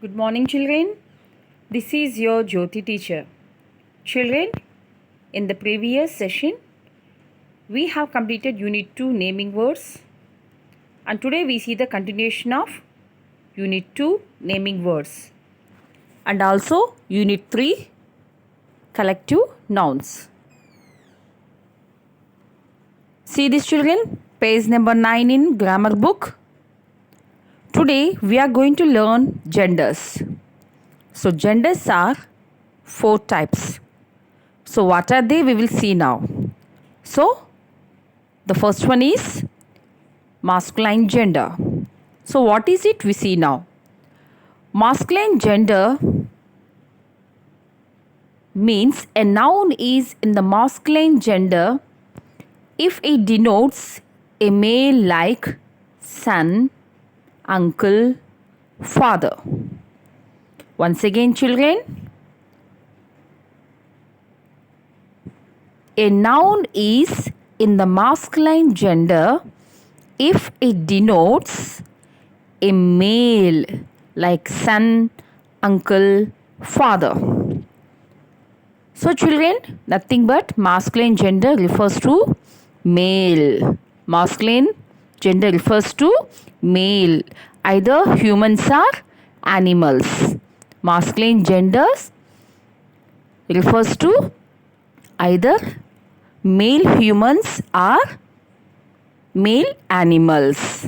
Good morning, children. This is your Jyoti teacher. Children, in the previous session, we have completed Unit 2 naming words, and today we see the continuation of Unit 2 naming words and also Unit 3 collective nouns. See this, children, page number 9 in grammar book. Today we are going to learn genders. So genders are 4 types. So what are they? We will see now. So the first one is masculine gender. So what is it? We see now. Masculine gender means a noun is in the masculine gender if it denotes a male like son, uncle, father. Once again, children, a noun is in the masculine gender if it denotes a male like son, uncle, father. So children, nothing but masculine gender refers to male. Masculine gender refers to male. Either humans or animals. Masculine genders refers to either male humans or male animals.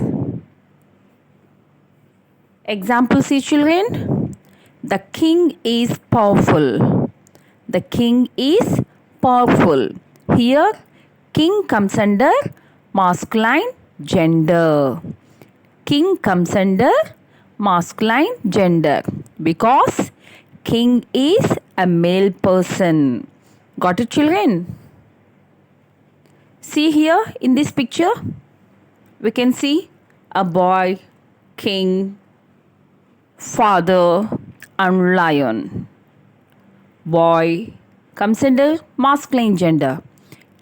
Example, see children. The king is powerful. The king is powerful. Here, king comes under masculine gender. King comes under masculine gender because king is a male person. Got it, children? See here in this picture, we can see a boy, king, father, and lion. Boy comes under masculine gender.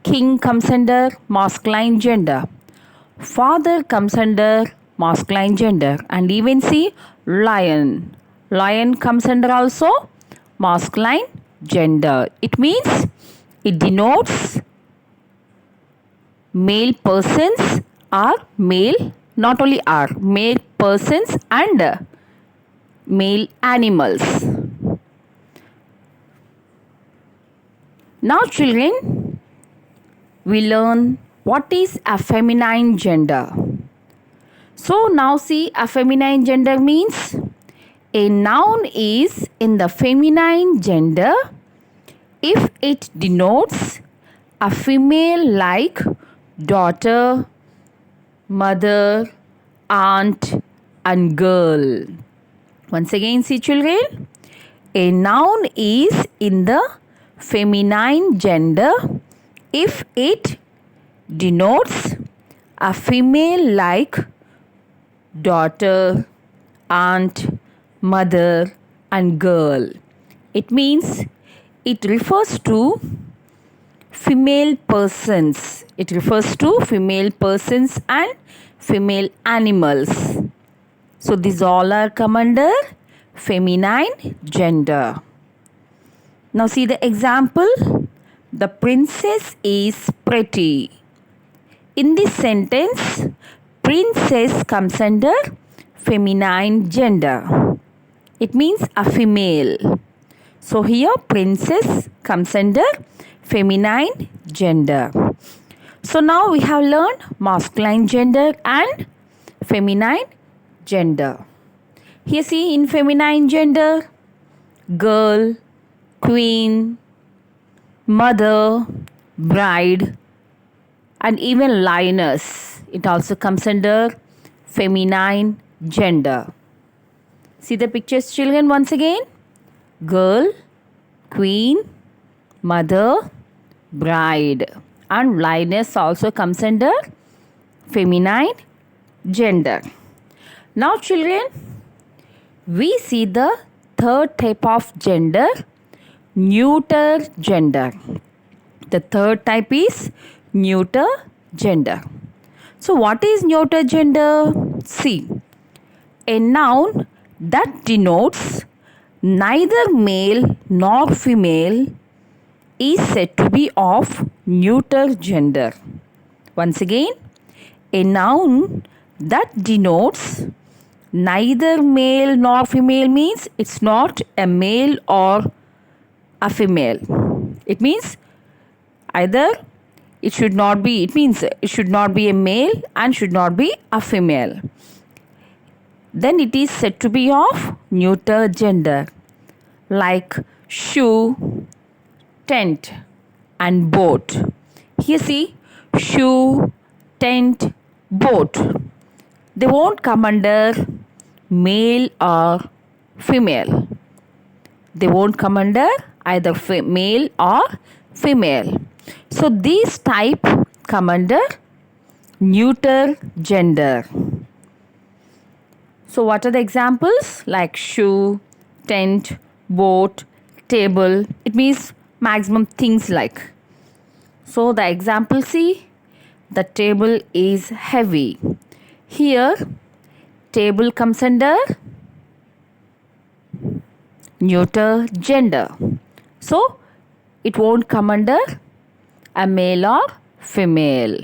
King comes under masculine gender. Father comes under masculine gender. And even see lion. Lion comes under also masculine gender. It means it denotes male persons or male, not only are, male persons and male animals. Now children, we learn what is a feminine gender. So now see, a feminine gender means a noun is in the feminine gender if it denotes a female like daughter, mother, aunt, and girl. Once again, see children, a noun is in the feminine gender if it denotes a female like daughter, aunt, mother, and girl. It means it refers to female persons. It refers to female persons and female animals. So these all are come under feminine gender. Now see the example. The princess is pretty. In this sentence, princess comes under feminine gender. It means a female. So here princess comes under feminine gender. So now we have learned masculine gender and feminine gender. Here see in feminine gender, girl, queen, mother, bride, and even lioness. It also comes under feminine gender. See the pictures, children, once again. Girl, queen, mother, bride, and lioness also comes under feminine gender. Now children, we see the third type of gender, neuter gender. The third type is neuter gender. So what is neuter gender? See, a noun that denotes neither male nor female is said to be of neuter gender. Once again, a noun that denotes neither male nor female means it's not a male or a female. It means either it should not be, it means it should not be a male and should not be a female. Then it is said to be of neuter gender, like shoe, tent and boat. Here see, shoe, tent, boat. They won't come under male or female. They won't come under either male or female. So these type come under neuter gender. So what are the examples? Like shoe, tent, boat, table. It means maximum things like. So the example see, the table is heavy. Here, table comes under neuter gender. So it won't come under a male or female.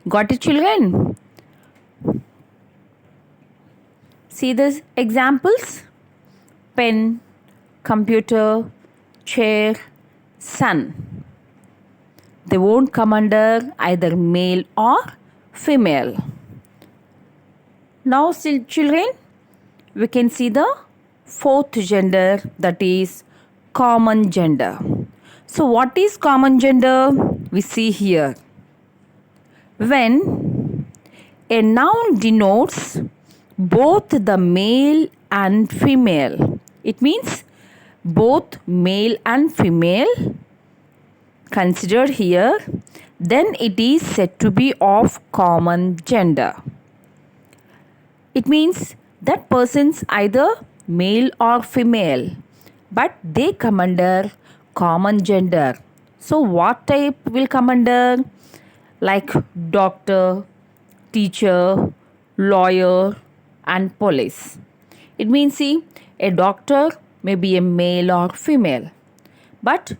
Got it, children? See these examples? Pen, computer, chair, sun. They won't come under either male or female. Now, still children, we can see the fourth gender, that is common gender. So what is common gender? We see here. When a noun denotes both the male and female, it means both male and female considered here, then it is said to be of common gender. It means that person's either male or female, but they come under common gender. So what type will come under? Like doctor, teacher, lawyer and police. It means see, a doctor may be a male or female, but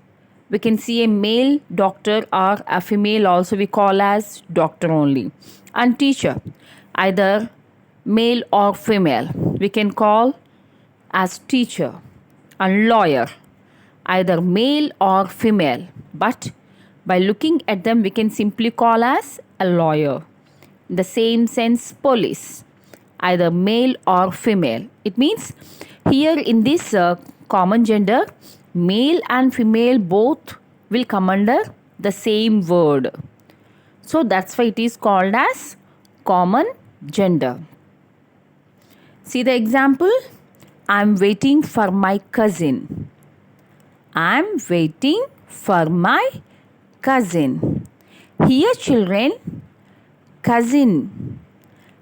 we can see a male doctor or a female also we call as doctor only. And teacher, either male or female, we can call as teacher. And lawyer, either male or female, but by looking at them we can simply call as a lawyer. In the same sense, police, either male or female. It means here in this common gender, male and female both will come under the same word. So that's why it is called as common gender. See the example? I'm waiting for my cousin. I'm waiting for my cousin. Here children, cousin.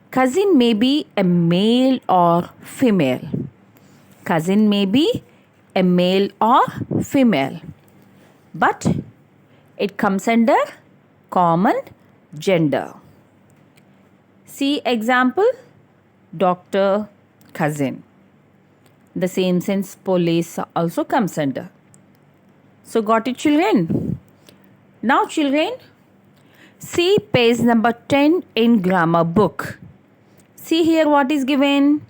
Cousin may be a male or female. Cousin may be a male or female. But it comes under common gender. See example, doctor, cousin. The same sense police also comes under. So got it children? Now children, see page number 10 in grammar book. See here what is given.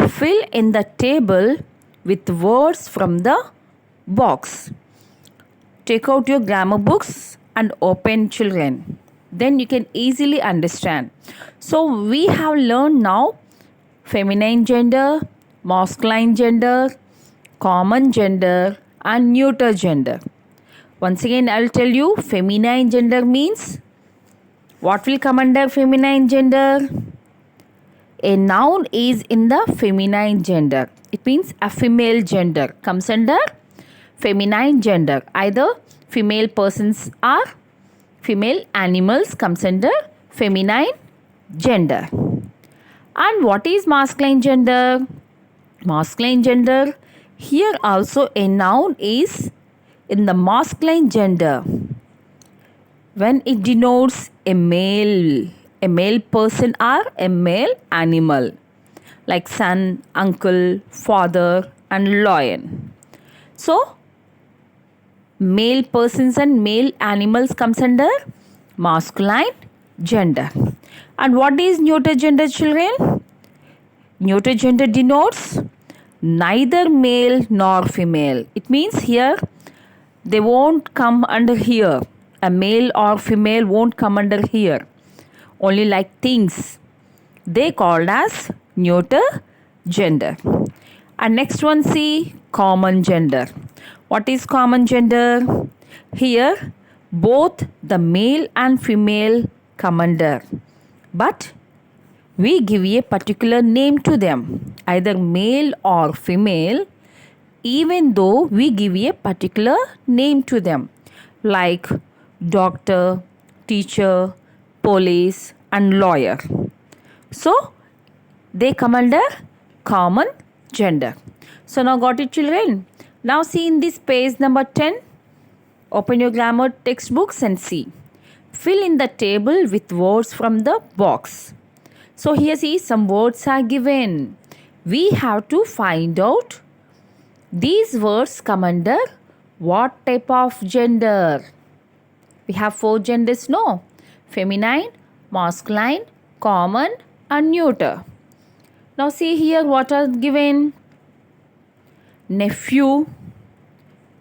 Fill in the table with words from the box. Take out your grammar books and open children. Then you can easily understand. So we have learned now feminine gender, masculine gender, common gender and neuter gender. Once again I will tell you, feminine gender means what will come under feminine gender? A noun is in the feminine gender. It means a female gender comes under feminine gender. Either female persons or female animals comes under feminine gender. And what is masculine gender? Masculine gender, here also a noun is in the masculine gender when it denotes a male person or a male animal. like son, uncle, father, and lion. So, male persons and male animals comes under masculine gender. And what is neuter gender, children? Neuter gender denotes neither male nor female. It means here they won't come under here. A male or female won't come under here. Only like things. They called as neuter gender. And next one, see common gender. What is common gender? Here both the male and female come under. But we give a particular name to them, either male or female, even though we give a particular name to them, like doctor, teacher, police, and lawyer. So, they come under common gender. So, now got it, children? Now, see in this page number 10, open your grammar textbooks and see. Fill in the table with words from the box. So, here see some words are given. We have to find out these words come under what type of gender. We have 4 genders, no? Feminine, masculine, common, and neuter. Now see here what are given. Nephew,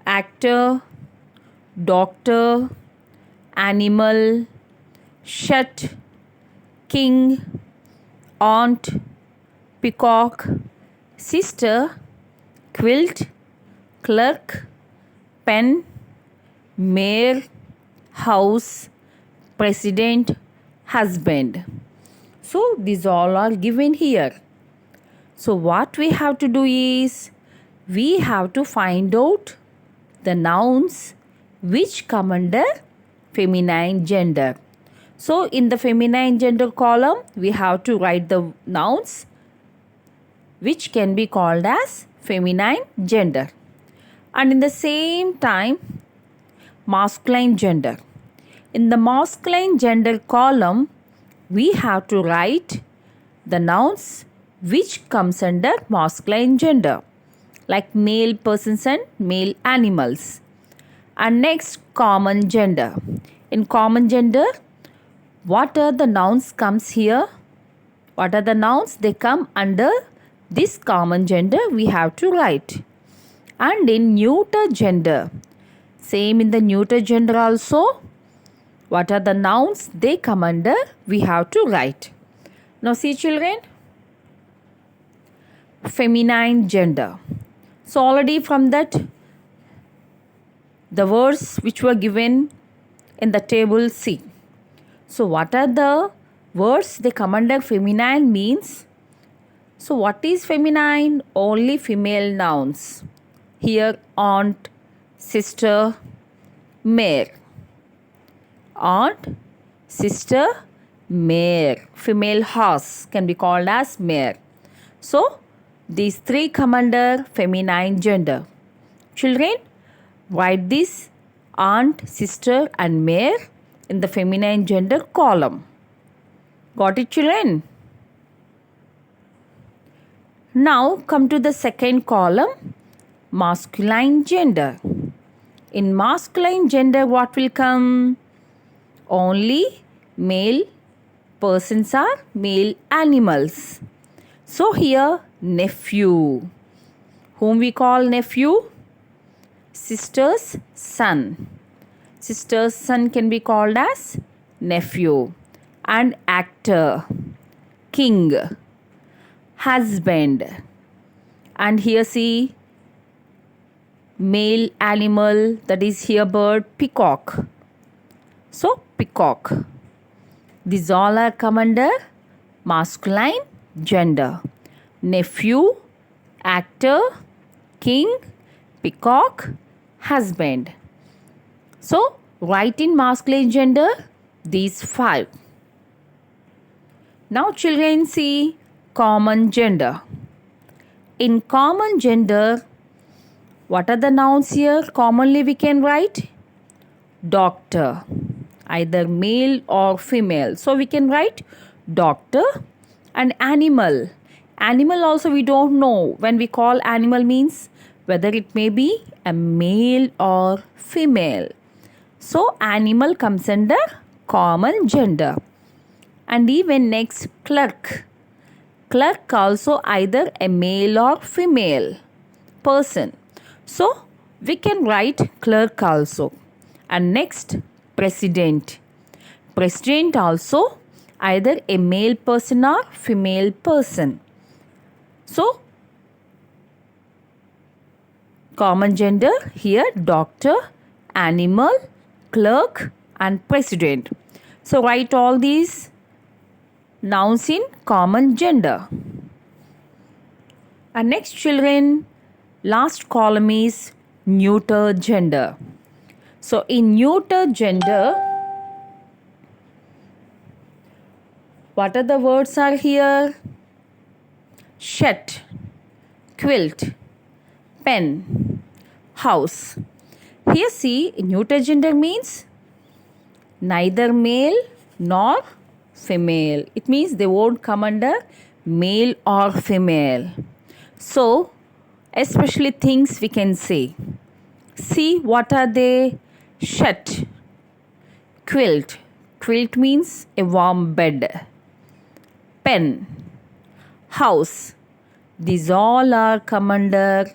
actor, doctor, animal, shut, king, aunt, peacock, sister, quilt, clerk, pen, mayor, house, president, husband. So these all are given here. So what we have to do is we have to find out the nouns which come under feminine gender. So in the feminine gender column we have to write the nouns which can be called as feminine gender. And in the same time masculine gender. In the masculine gender column we have to write the nouns which comes under masculine gender, like male persons and male animals. And next, common gender. In common gender, what are the nouns comes here? What are the nouns? They come under this common gender we have to write. And in neuter gender, same in the neuter gender also, what are the nouns they come under we have to write. Now see children, feminine gender. So already from that the words which were given in the table C. So what are the words they come under feminine means? So what is feminine? Only female nouns. Here aunt, sister, mare. Aunt, sister, mare. Female horse can be called as mare. So these 3 come under feminine gender. Children, write this aunt, sister, and mare in the feminine gender column. Got it, children? Now come to the second column, masculine gender. In masculine gender, what will come? Only male persons are male animals. So here, nephew. Whom we call nephew? Sister's son. Sister's son can be called as nephew. And actor, king, husband. And here see male animal, that is here bird, peacock. So peacock. These all are come under masculine gender. Nephew, actor, king, peacock, husband. So write in masculine gender these 5. Now children see common gender. In common gender, what are the nouns here? Commonly we can write doctor, either male or female. So we can write doctor. And animal. Animal also we don't know. When we call animal means whether it may be a male or female. So animal comes under common gender. And even next clerk. Clerk also either a male or female person. So we can write clerk also. And next president. President also either a male person or female person. So common gender here doctor, animal, clerk and president. So write all these nouns in common gender. And next children, last column is neuter gender. So in neuter gender, what are the words are here? Shirt, quilt, pen, house. Here see, neuter gender means neither male nor female. It means they won't come under male or female. So, especially things we can say. See, what are they? Shirt, quilt. Quilt means a warm bed. Pen, house. These all are come under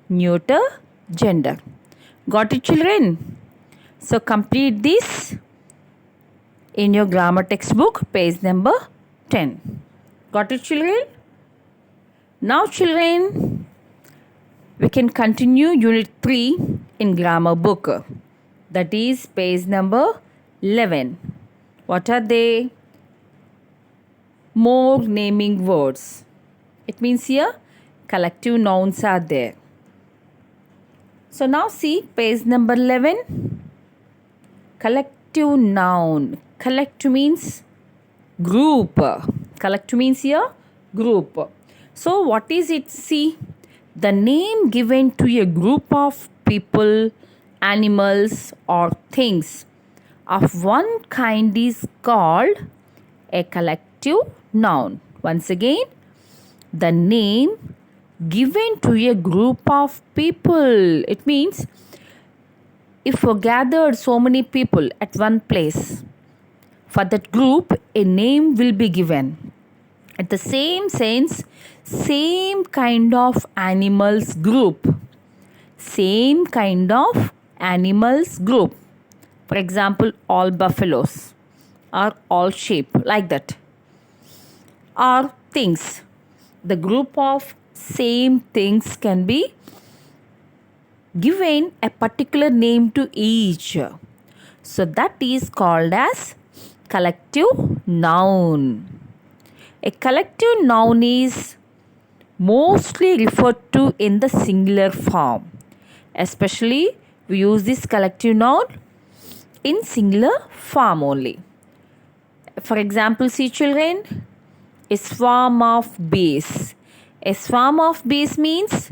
neuter gender. Got it, children? So complete this in your grammar textbook, page number 10. Got it, children? Now, children, we can continue unit 3 in grammar book. That is page number 11. What are they? More naming words. It means here collective nouns are there. So now see page number 11. Collective noun. Collect means group. Collect means here group. So what is it? See, the name given to a group of people, animals or things of one kind is called a collective noun. Once again, the name given to a group of people. It means if we gathered so many people at one place, for that group a name will be given. At the same sense, same kind of animals group. Same kind of animals group. For example, all buffaloes or all sheep, like that. Or things. The group of same things can be given a particular name to each. So that is called as collective noun. A collective noun is mostly referred to in the singular form. Especially we use this collective noun in singular form only. For example, see children, a swarm of bees. A swarm of bees means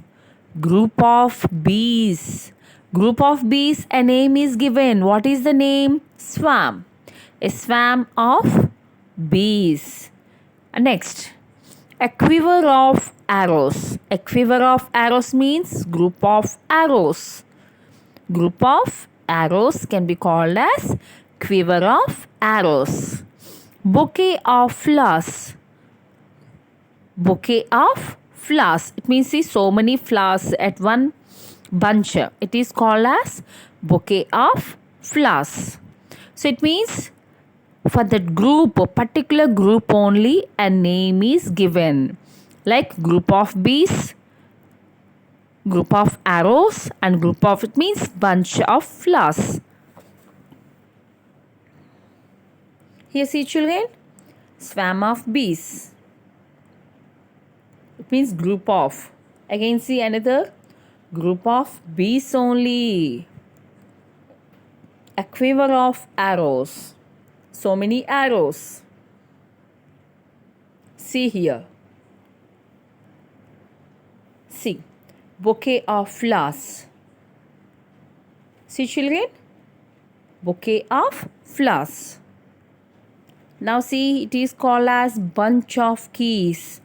group of bees. Group of bees, a name is given. What is the name? Swarm. A swarm of bees. Next, a quiver of arrows. A quiver of arrows means group of arrows. Group of arrows can be called as quiver of arrows. Bouquet of flowers. Bouquet of flowers. It means see so many flowers at one bunch. It is called as bouquet of flowers. So it means for that group, a particular group only, a name is given. Like group of bees, group of arrows and group of, it means bunch of flowers. Here see children, swarm of bees. It means group of. Again see another group of bees only. A quiver of arrows. So many arrows. See here. See. Bouquet of flowers. See children. Bouquet of flowers. Now see, it is called as bunch of keys.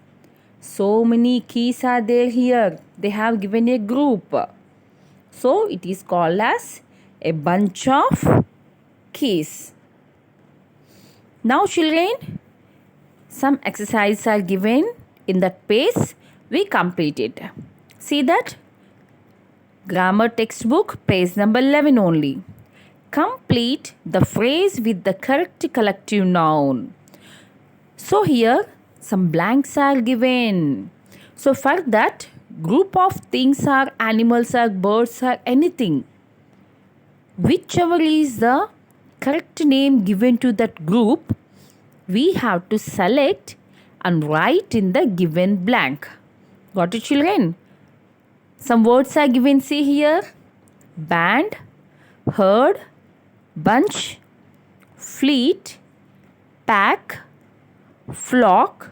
So many keys are there here. They have given a group. So it is called as a bunch of keys. Now children, some exercises are given in that page. We complete it. See that? Grammar textbook, page number 11 only. Complete the phrase with the correct collective noun. So here some blanks are given. So for that, group of things or animals or birds or anything, whichever is the correct name given to that group, we have to select and write in the given blank. Got it, children? Some words are given, see here. Band, herd, bunch, fleet, pack, flock,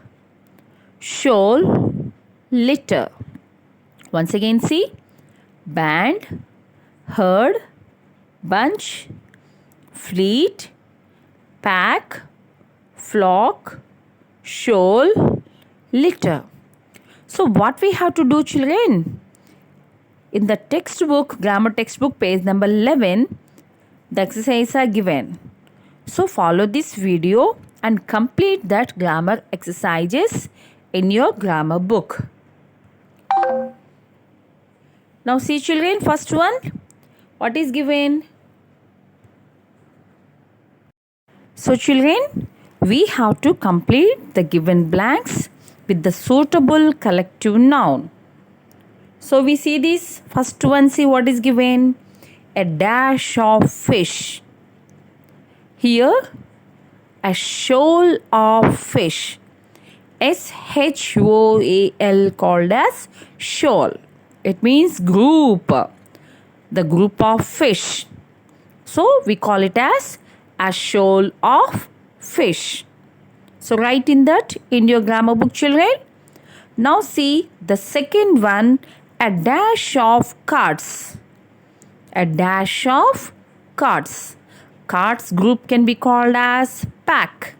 shoal, litter. Once again see. Band, herd, bunch, fleet, pack, flock, shoal, litter. So what we have to do, children? In the textbook, grammar textbook, page number 11, the exercises are given. So follow this video and complete that grammar exercises in your grammar book. Now see children, first one, what is given? So children, we have to complete the given blanks with the suitable collective noun. So we see this first one, see what is given? A dash of fish. Here, a shoal of fish. SHOAL called as shoal. It means group. The group of fish. So we call it as a shoal of fish. So write in that in your grammar book, children. Now see the second one, a dash of cards. A dash of cards. Cards group can be called as pack.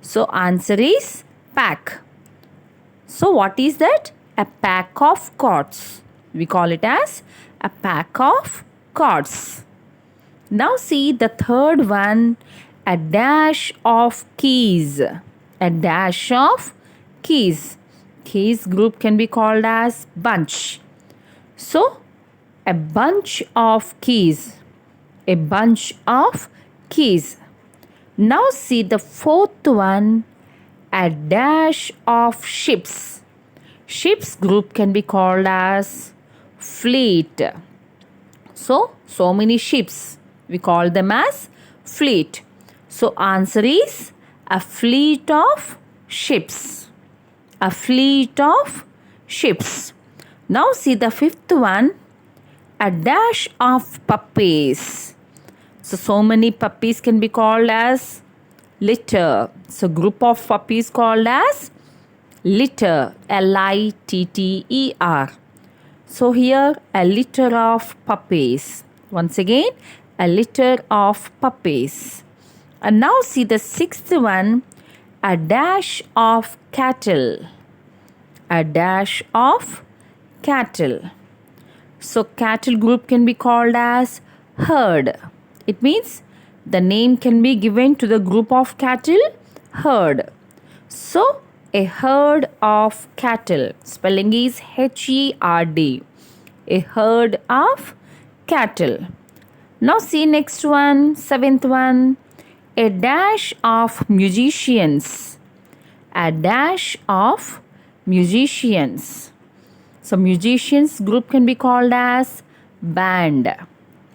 So answer is pack. So what is that? A pack of cards. We call it as a pack of cards. Now see the third one, a dash of keys. A dash of keys. Keys group can be called as bunch. So a bunch of keys. A bunch of keys. Now see the fourth one, a dash of ships. Ships group can be called as fleet. So many ships. We call them as fleet. So answer is a fleet of ships. A fleet of ships. Now see the fifth one, a dash of puppies. So many puppies can be called as litter. So group of puppies called as litter. LITTER. So here a litter of puppies. Once again, a litter of puppies. And now see the sixth one, a dash of cattle. A dash of cattle. So cattle group can be called as herd. It means the name can be given to the group of cattle, herd. So a herd of cattle. Spelling is HERD. A herd of cattle. Now see next one, seventh one, a dash of musicians. A dash of musicians. So musicians group can be called as band.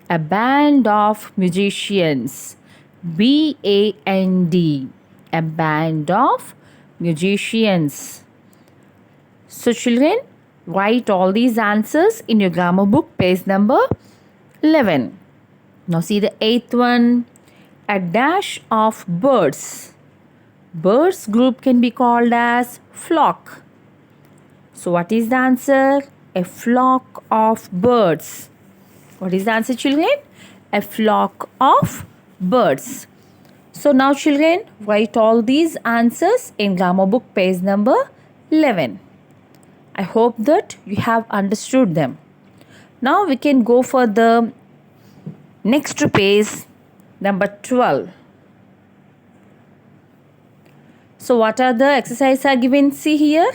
A band of musicians. BAND. A band of musicians. So children, write all these answers in your grammar book, page number 11. Now see the eighth one, a dash of birds. Birds group can be called as flock. So what is the answer? A flock of birds. What is the answer, children? A flock of birds. So now children, write all these answers in grammar book, page number 11. I hope that you have understood them. Now we can go for the next page, number 12. So what are the exercises are given? See here.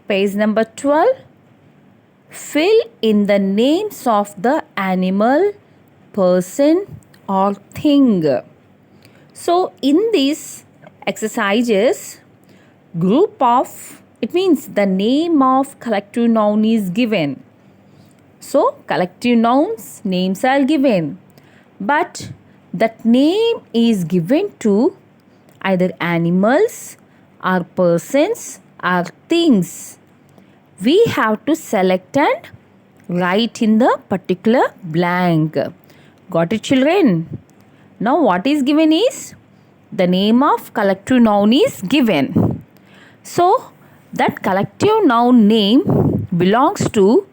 Page number 12. Fill in the names of the animal, person or thing. So in these exercises, it means the name of collective noun is given. So collective nouns, names are given. But that name is given to either animals or persons or things. We have to select and write in the particular blank. Got it, children? Now what is given is the name of collective noun is given. So that collective noun name belongs to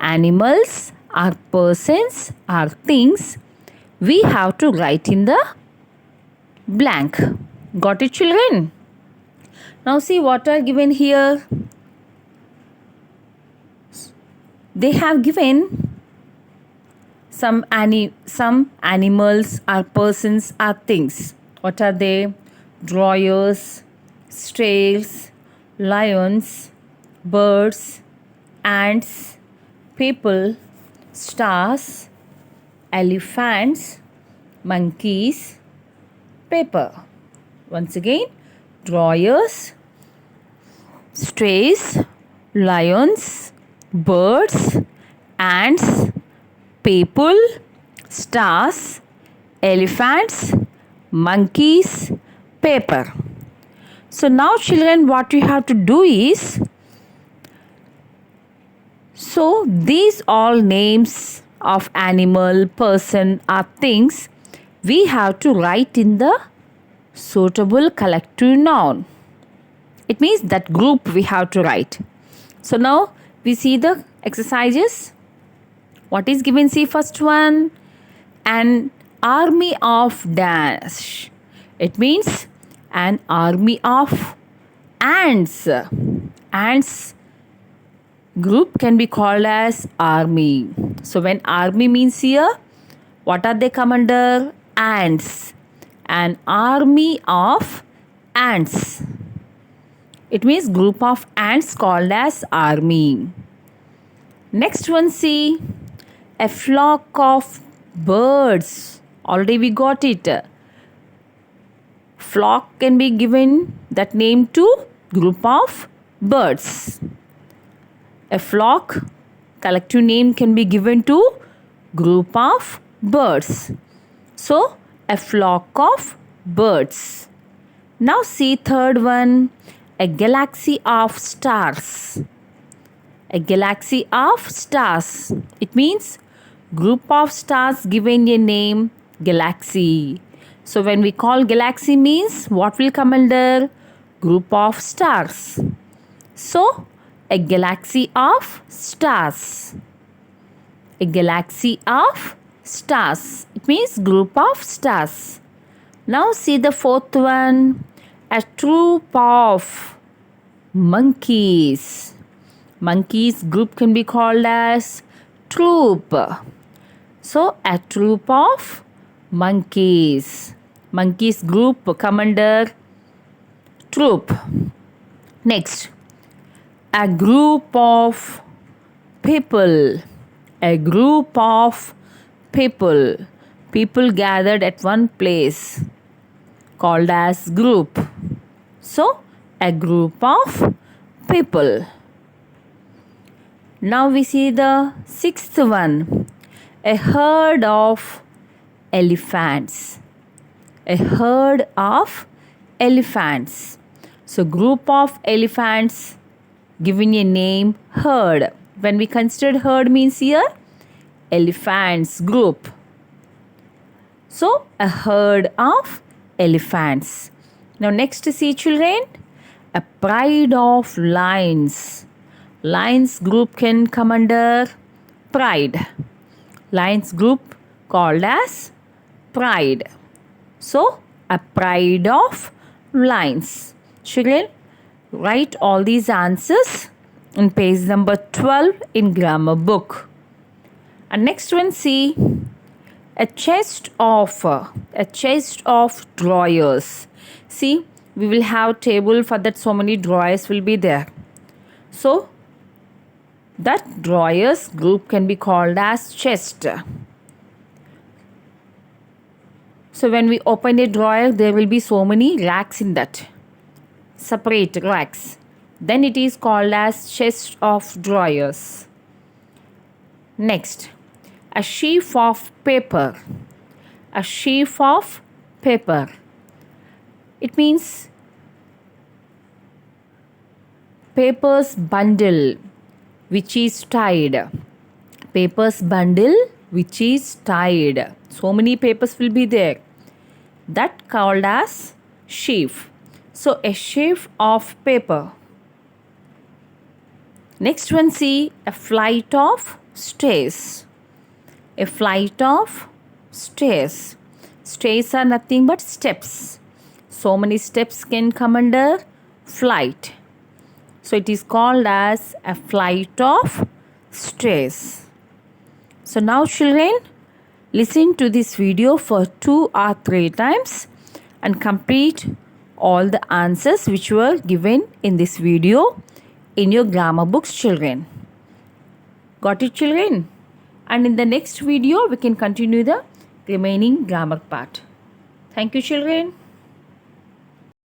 animals or persons or things. We have to write in the blank. Got it, children? Now see what are given here. They have given some animals or persons or things. What are they? Drawers, snails, lions, birds, ants, people, stars, elephants, monkeys, paper. Once again, drawers, strays, lions, birds, ants, people, stars, elephants, monkeys, paper. So now children, what we have to do is, so these all names of animal, person or things, we have to write in the suitable collective noun. It means that group we have to write. So now we see the exercises. What is given? See first one. An army of dash. It means an army of ants. Ants group can be called as army. So when army means here, what are they come under? Ants. An army of ants. It means group of ants called as army. Next one, see. A flock of birds. Already we got it. Flock can be given that name to group of birds. A flock, collective name can be given to group of birds. So, a flock of birds. Now see third one. A galaxy of stars. A galaxy of stars. It means group of stars given a name galaxy. So when we call galaxy means what will come under? Group of stars. So a galaxy of stars. A galaxy of stars. It means group of stars. Now see the fourth one. A troop of monkeys. Monkeys group can be called as troop. So a troop of monkeys. Monkeys group come under troop. Next, a group of people. A group of people. People gathered at one place called as group. So, a group of people. Now we see the sixth one. A herd of elephants. A herd of elephants. So, group of elephants given a name herd. When we consider herd means here elephants group. So, a herd of elephants. Now, next see children. A pride of lions. Lions group can come under pride. Lions group called as pride. So, a pride of lions. Children, Write all these answers in page number 12 in grammar book. And next one, see a chest of drawers. See, we will have table for that, so many drawers will be there. So that drawers group can be called as chest. So when we open a drawer, there will be so many racks in that, separate racks. Then it is called as chest of drawers. Next, a sheaf of paper. A sheaf of paper. It means paper's bundle which is tied. Paper's bundle which is tied. So many papers will be there. That called as sheaf. So a sheaf of paper. Next one, see a flight of stairs. A flight of stairs. Stairs are nothing but steps. So many steps can come under flight. So it is called as a flight of stairs. So now children, listen to this video for 2 or 3 times and complete all the answers which were given in this video in your grammar books, children. Got it, children? And in the next video, we can continue the remaining grammar part. Thank you, children.